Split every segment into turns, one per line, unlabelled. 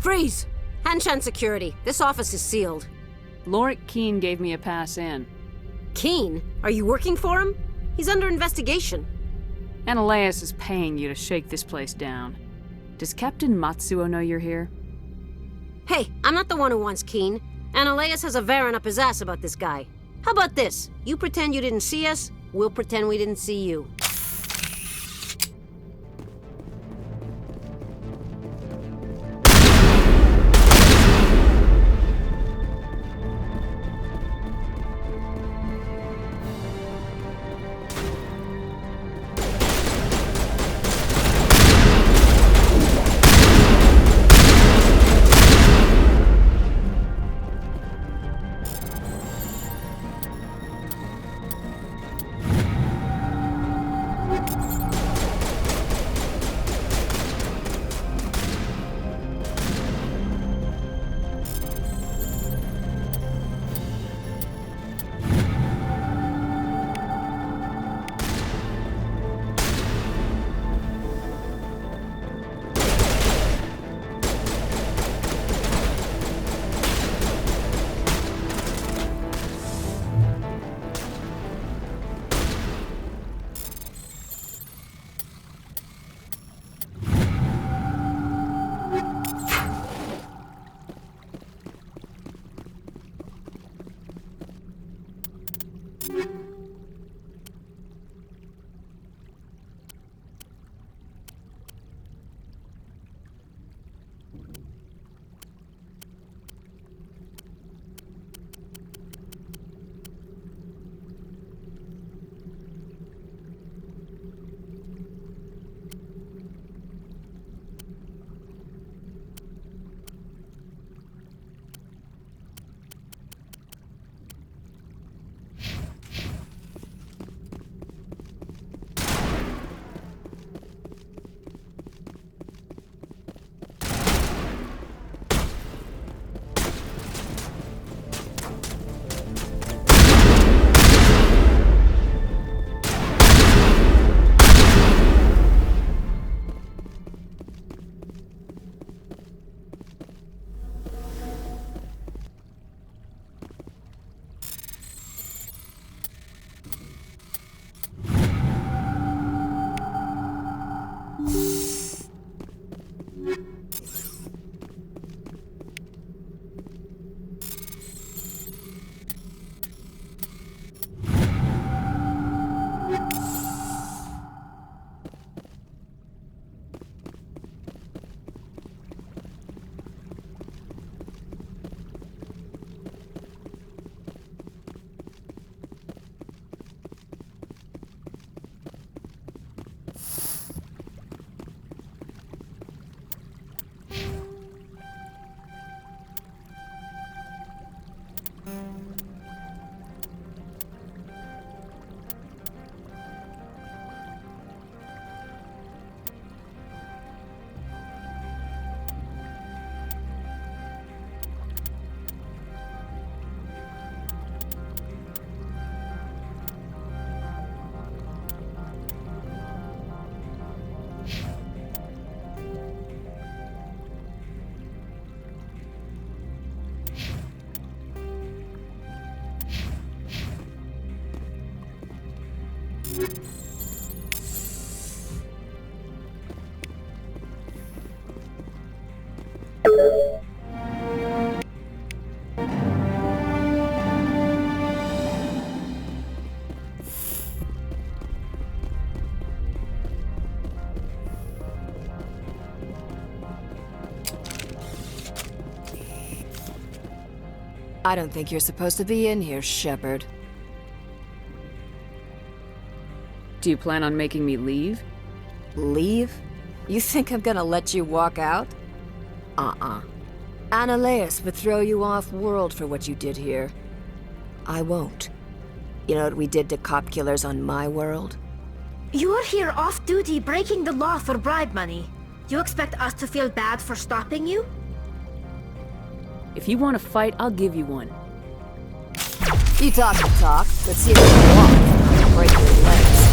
Freeze! Hanshan Security. This office is sealed.
Lorik Keene gave me a pass in.
Keene? Are you working for him? He's under investigation.
Ananias is paying you to shake this place down. Does Captain Matsuo know you're here?
Hey, I'm not the one who wants Keene. Ananias has a Varen up his ass about this guy. How about this? You pretend you didn't see us, we'll pretend we didn't see you.
I don't think you're supposed to be in here, Shepard.
Do you plan on making me leave?
Leave? You think I'm gonna let you walk out? Ananias would throw you off-world for what you did here. I won't. You know what we did to cop killers on my world?
You're here off-duty breaking the law for bribe money. You expect us to feel bad for stopping you?
If you want to fight, I'll give you one.
You talk the talk, but see if you can walk, I'll break your legs.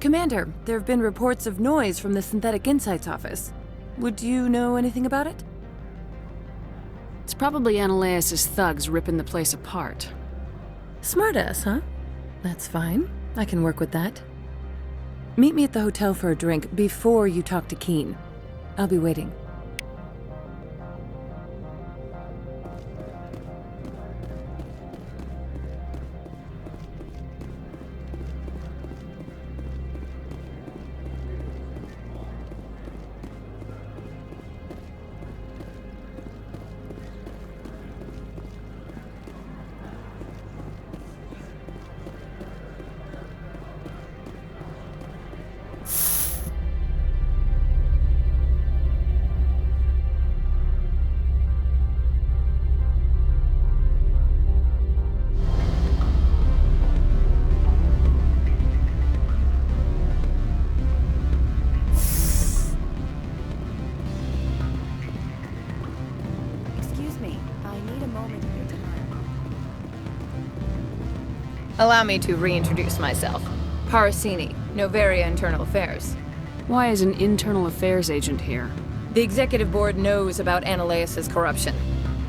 Commander, there have been reports of noise from the Synthetic Insights office. Would you know anything about it?
It's probably Ananias' thugs ripping the place apart.
Smartass, huh? That's fine. I can work with that. Meet me at the hotel for a drink before you talk to Keen. I'll be waiting.
Allow me to reintroduce myself. Parasini, Noveria Internal Affairs.
Why is an internal affairs agent here?
The executive board knows about Ananias' corruption.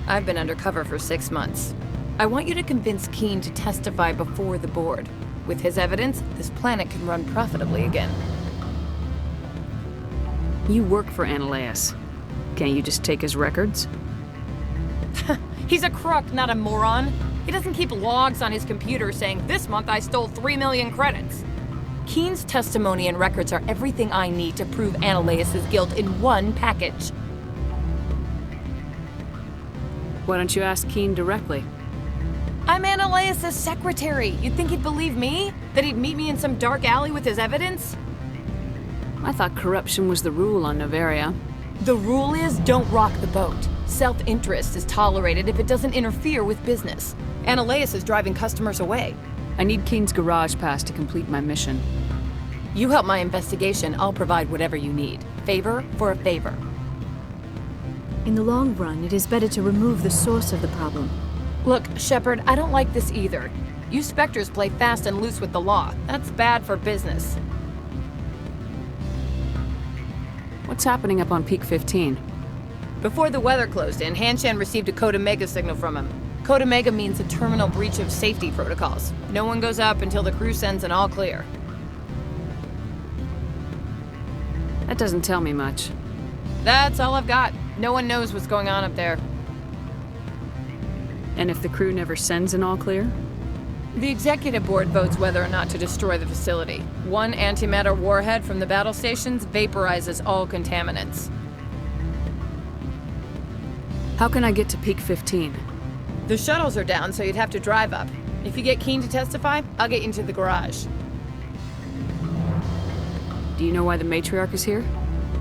I've been undercover for 6 months. I want you to convince Keen to testify before the board. With his evidence, this planet can run profitably again.
You work for Ananias. Can't you just take his records?
He's a crook, not a moron. He doesn't keep logs on his computer saying, "This month I stole 3 million credits." Keen's testimony and records are everything I need to prove Ananias' guilt in one package.
Why don't you ask Keen directly?
I'm Ananias' secretary. You'd think he'd believe me? That he'd meet me in some dark alley with his evidence?
I thought corruption was the rule on Noveria.
The rule is, don't rock the boat. Self-interest is tolerated if it doesn't interfere with business. Ananias is driving customers away.
I need Keen's garage pass to complete my mission.
You help my investigation, I'll provide whatever you need. Favor for a favor.
In the long run, it is better to remove the source of the problem.
Look, Shepard, I don't like this either. You Spectres play fast and loose with the law. That's bad for business.
What's happening up on Peak 15?
Before the weather closed in, Hanshan received a Code Omega signal from him. Code Omega means a terminal breach of safety protocols. No one goes up until the crew sends an all clear.
That doesn't tell me much.
That's all I've got. No one knows what's going on up there.
And if the crew never sends an all clear?
The executive board votes whether or not to destroy the facility. One antimatter warhead from the battle stations vaporizes all contaminants.
How can I get to Peak 15?
The shuttles are down, so you'd have to drive up. If you get Keen to testify, I'll get you into the garage.
Do you know why the matriarch is here?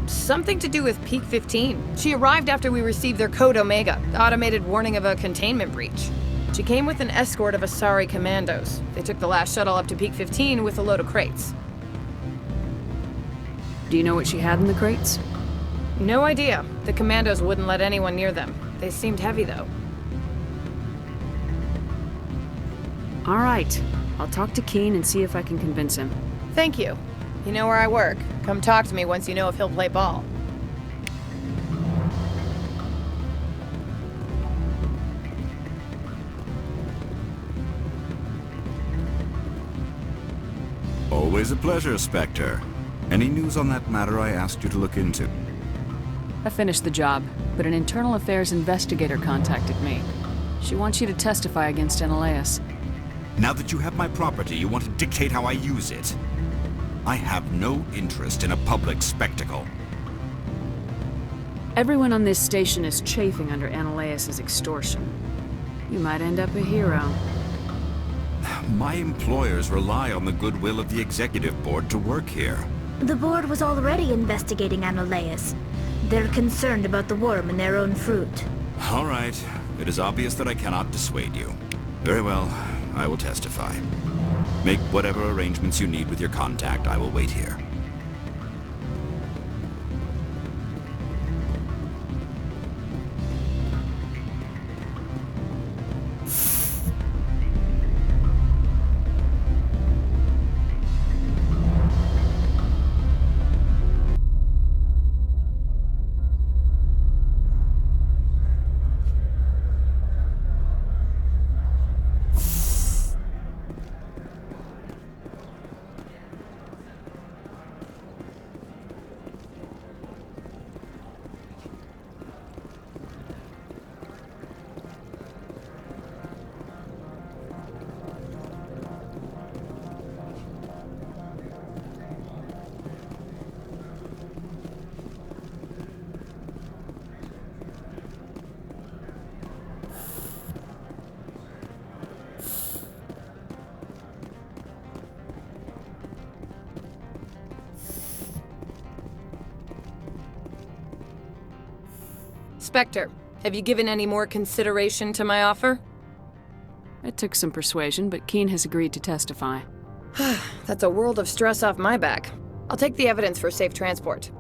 Something to do with Peak 15. She arrived after we received their Code Omega, automated warning of a containment breach. She came with an escort of Asari commandos. They took the last shuttle up to Peak 15 with a load of crates.
Do you know what she had in the crates?
No idea. The commandos wouldn't let anyone near them. They seemed heavy, though.
All right. I'll talk to Keen and see if I can convince him.
Thank you. You know where I work. Come talk to me once you know if he'll play ball.
Always a pleasure, Spectre. Any news on that matter I asked you to look into?
I finished the job, but an internal affairs investigator contacted me. She wants you to testify against Ananias.
Now that you have my property, you want to dictate how I use it. I have no interest in a public spectacle.
Everyone on this station is chafing under Ananias' extortion. You might end up a hero.
My employers rely on the goodwill of the executive board to work here.
The board was already investigating Ananias. They're concerned about the worm in their own fruit.
All right. It is obvious that I cannot dissuade you. Very well. I will testify. Make whatever arrangements you need with your contact. I will wait here.
Spectre, have you given any more consideration to my offer?
It took some persuasion, but Keen has agreed to testify.
That's a world of stress off my back. I'll take the evidence for safe transport.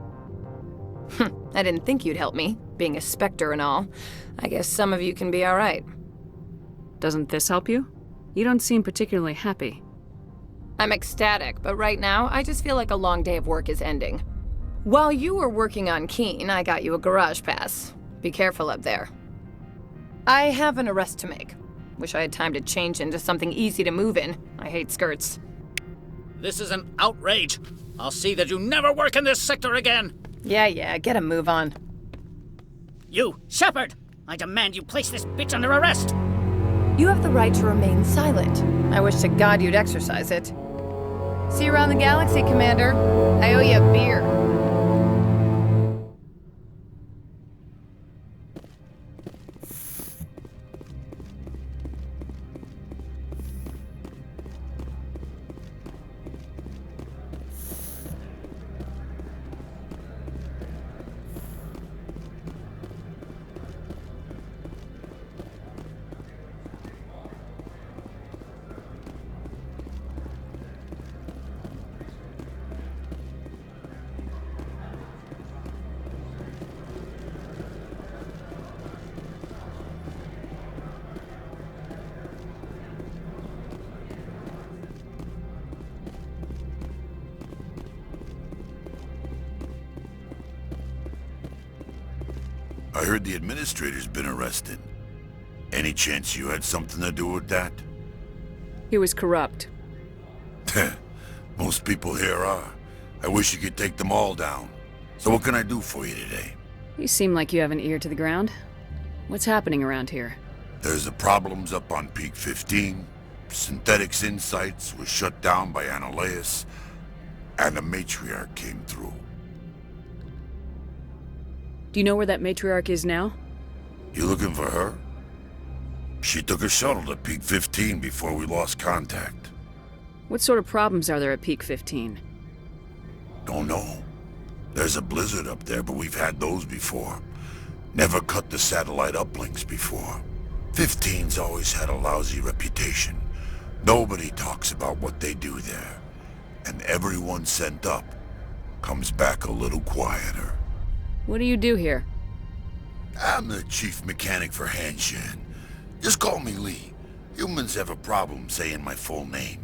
I didn't think you'd help me, being a Spectre and all. I guess some of you can be alright.
Doesn't this help you? You don't seem particularly happy.
I'm ecstatic, but right now, I just feel like a long day of work is ending. While you were working on Keen, I got you a garage pass. Be careful up there. I have an arrest to make. Wish I had time to change into something easy to move in. I hate skirts.
This is an outrage. I'll see that you never work in this sector again.
Yeah, get a move on.
You, Shepard! I demand you place this bitch under arrest!
You have the right to remain silent. I wish to God you'd exercise it. See you around the galaxy, Commander. I owe you a beer.
I heard the administrator's been arrested. Any chance you had something to do with that?
He was corrupt.
Most people here are. I wish you could take them all down. So what can I do for you today?
You seem like you have an ear to the ground. What's happening around here?
There's the problems up on Peak 15. Synthetics Insights was shut down by Annihilus. And the Matriarch came through.
Do you know where that matriarch is now?
You looking for her? She took a shuttle to Peak 15 before we lost contact.
What sort of problems are there at Peak 15?
Don't know. There's a blizzard up there, but we've had those before. Never cut the satellite uplinks before. 15's always had a lousy reputation. Nobody talks about what they do there. And everyone sent up comes back a little quieter.
What do you do here?
I'm the chief mechanic for Hanshan. Just call me Lee. Humans have a problem saying my full name.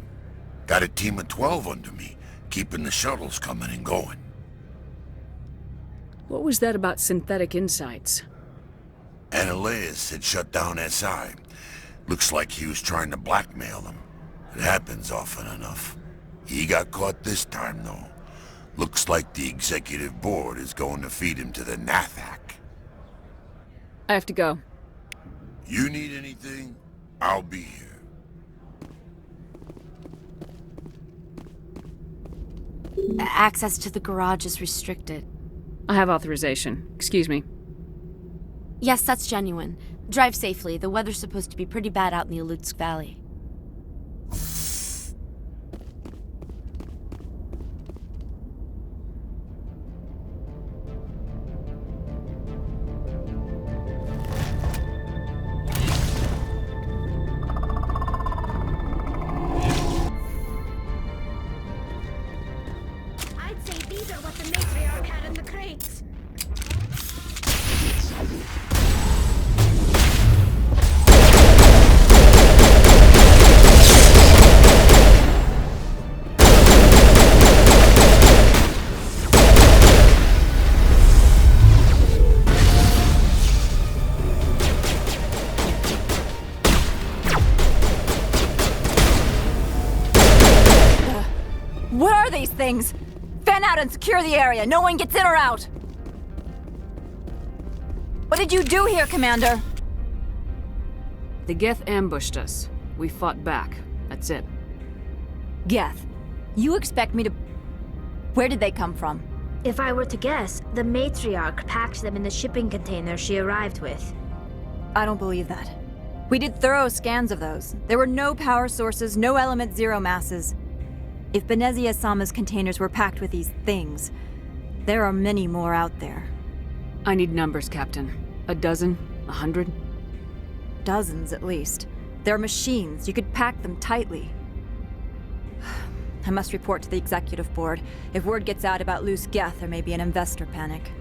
Got a team of 12 under me, keeping the shuttles coming and going.
What was that about Synthetic Insights?
Annihilus had shut down SI. Looks like he was trying to blackmail them. It happens often enough. He got caught this time, though. Looks like the executive board is going to feed him to the Nathak.
I have to go.
You need anything? I'll be here.
Access to the garage is restricted.
I have authorization. Excuse me.
Yes, that's genuine. Drive safely. The weather's supposed to be pretty bad out in the Alutsk Valley.
I'd say these are what the matriarch had in the crates.
What are these things? Fan out and secure the area. No one gets in or out. What did you do here, Commander?
The Geth ambushed us. We fought back. That's it.
Geth, you expect me to... Where did they come from?
If I were to guess, the matriarch packed them in the shipping container she arrived with.
I don't believe that. We did thorough scans of those. There were no power sources, no element zero masses. If Benezia Sama's containers were packed with these things, there are many more out there.
I need numbers, Captain. A dozen? 100?
Dozens, at least. They're machines. You could pack them tightly. I must report to the executive board. If word gets out about loose Geth, there may be an investor panic.